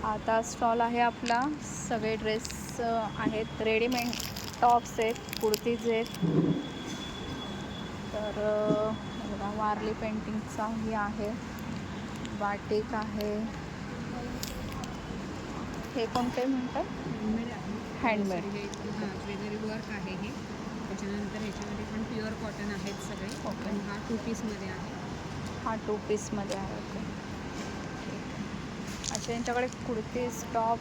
आता स्टॉल आहे आपला. सगळे ड्रेस आहेत, रेडीमेड टॉप्स आहेत, कुर्तीज आहेत. तर बघा, वारली पेंटिंगचाही आहे, बाटिक आहे. हे कोणते म्हणतात? हँडमेड आहे. हँडमेड. ज्वेलरी वर्क आहे हे. त्याच्यानंतर ह्याच्यामध्ये पण प्युअर कॉटन आहेत सगळे. ओके. आणि हा 2 पीसमध्ये आहे. हा 2 पीसमध्ये आहे. ओके. अच्छा, यांच्याकडे कुर्तीज टॉप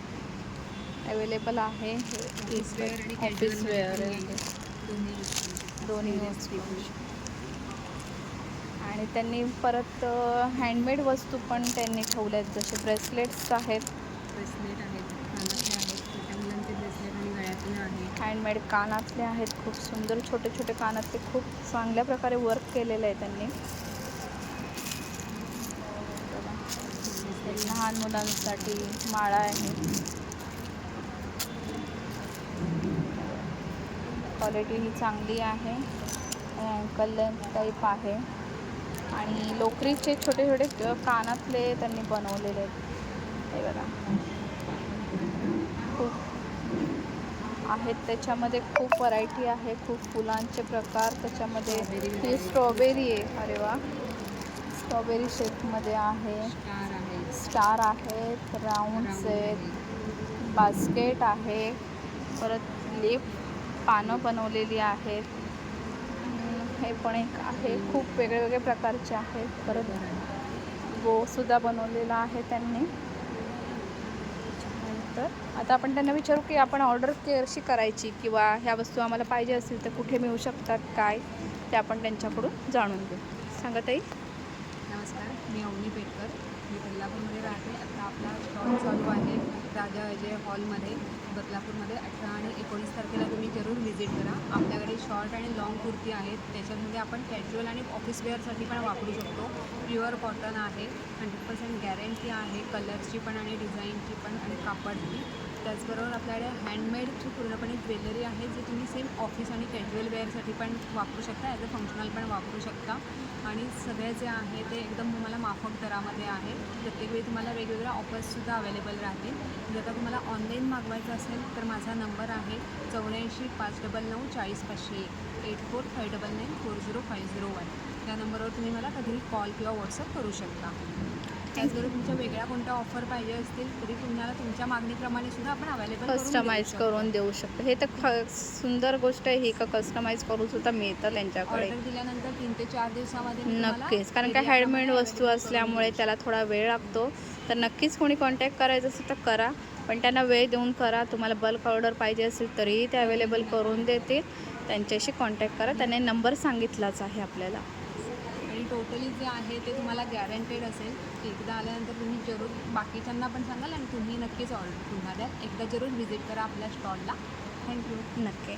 अवेलेबल आहे. ऑफिस वेअर आणि ऑफिस वेअर कॅज्युअल आहे, दोन्ही दोन्ही. आणि त्यांनी परत हँडमेड वस्तू पण त्यांनी ठेवल्या आहेत, जसे ब्रेसलेट्स आहेत, ब्रेसलेट आहेत, कानातले आहेत, छोट्या मुलांचे ब्रेसलेट आणि गळ्यातले आहे. हँडमेड कानातले आहेत, खूप सुंदर छोटे छोटे कानातले, खूप चांगल्या प्रकारे वर्क केलेलं आहे त्यांनी. लहान मुलांसाठी माळा आहे, क्वालिटी ही चांगली आहे. अँकल लेंथ टाईप आहे आणि लोकरीचे छोटे छोटे कानातले त्यांनी बनवलेले आहेत. हे बघा, खूप आहेत त्याच्यामध्ये, खूप व्हरायटी आहे, खूप फुलांचे प्रकार त्याच्यामध्ये. ही स्ट्रॉबेरी आहे, अरे वा, स्ट्रॉबेरी शेपमध्ये आहे. स्टार आहेत, राऊंड्स आहेत, बास्केट आहे, परत लिप पानं बनवलेली आहेत. हे पण एक आहे, खूप वेगळे वेगळे प्रकारचे आहेत. परत बोसुद्धा बनवलेला आहे त्यांनी. तर आता आपण त्यांना विचारू की आपण ऑर्डर कशी करायची, किंवा ह्या वस्तू आम्हाला पाहिजे असतील तर कुठे मिळू शकतात, काय ते आपण त्यांच्याकडून जाणून घेऊ. सांगा ताई. नमस्कार, मी अवनी पेटकर. मी बदलापूरमध्ये राहते. आता आपला स्टॉल चालू आहे राजा अजय हॉलमध्ये बदलापूरमध्ये. 18 आणि 19 तारखेला तुम्ही जरूर व्हिजिट करा. आपल्याकडे शॉर्ट आणि लाँग कुर्ती आहेत. त्याच्यामध्ये आपण कॅज्युअल आणि ऑफिस वेअरसाठी पण वापरू शकतो. प्युअर कॉटन आहे, 100% गॅरंटी आहे, कलरची पण आणि डिझाईनची पण आणि कापडची. त्याचबरोबर आपल्याकडे हँडमेडची पूर्णपणे ज्वेलरी आहे, जी तुम्ही सेम ऑफिस आणि कॅज्युअल वेअरसाठी पण वापरू शकता, ॲज अ फंक्शनल पण वापरू शकता. आणि सगळे जे आहे ते एकदम तुम्हाला माफक दरामध्ये आहे. प्रत्येक वेळी तुम्हाला वेगवेगळ्या ऑफर्ससुद्धा अवेलेबल राहतील. जर का तुम्हाला ऑनलाईन मागवायचं असेल तर माझा नंबर आहे 84 599 40 501, 84 599 40501. त्या नंबरवर तुम्ही मला कधीही कॉल किंवा व्हॉट्सअप करू शकता. त्याचबरोबर तुमच्या वेगळ्या कोणत्या ऑफर पाहिजे असतील तरी तुम्हाला तुमच्या मागणीप्रमाणे सुद्धा आपण अवेलेबल कस्टमाइज करून देऊ शकतो. हे तर सुंदर गोष्ट आहे ही, का कस्टमाइज करून सुद्धा मिळतं त्यांच्याकडे. ऑर्डर दिल्यानंतर 3 ते 4 दिवसामध्ये नक्कीच, कारण का हँडमेड वस्तू असल्यामुळे त्याला थोडा वेळ लागतो. तर नक्कीच कोणी कॉन्टॅक्ट करायचं असेल तर करा, पण त्यांना वेळ देऊन करा. तुम्हाला बल्क ऑर्डर पाहिजे असेल तरीही ते अवेलेबल करून देतील. त्यांच्याशी कॉन्टॅक्ट करा, त्यांनी नंबर सांगितलाच आहे आपल्याला. आणि टोटली जे आहे ते तुम्हाला गॅरंटेड असेल. एकदा आल्यानंतर तुम्ही जरूर बाकीच्यांना पण सांगाल आणि तुम्ही नक्कीच ऑर्डर पुन्हा द्याल. एकदा जरूर व्हिजिट करा आपल्या स्टॉलला. थँक्यू. नक्की.